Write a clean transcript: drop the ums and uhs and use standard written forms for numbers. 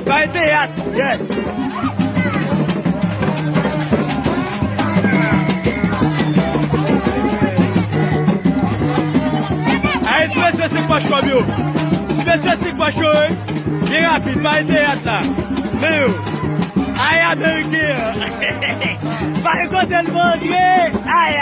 Vai ter, Aí, se você se baixou, viu? Se você se baixou, hein? Bem rápido, vai ter, tá? Meu! Aí, a América! Vai encontrar o mundo, hein? Aí,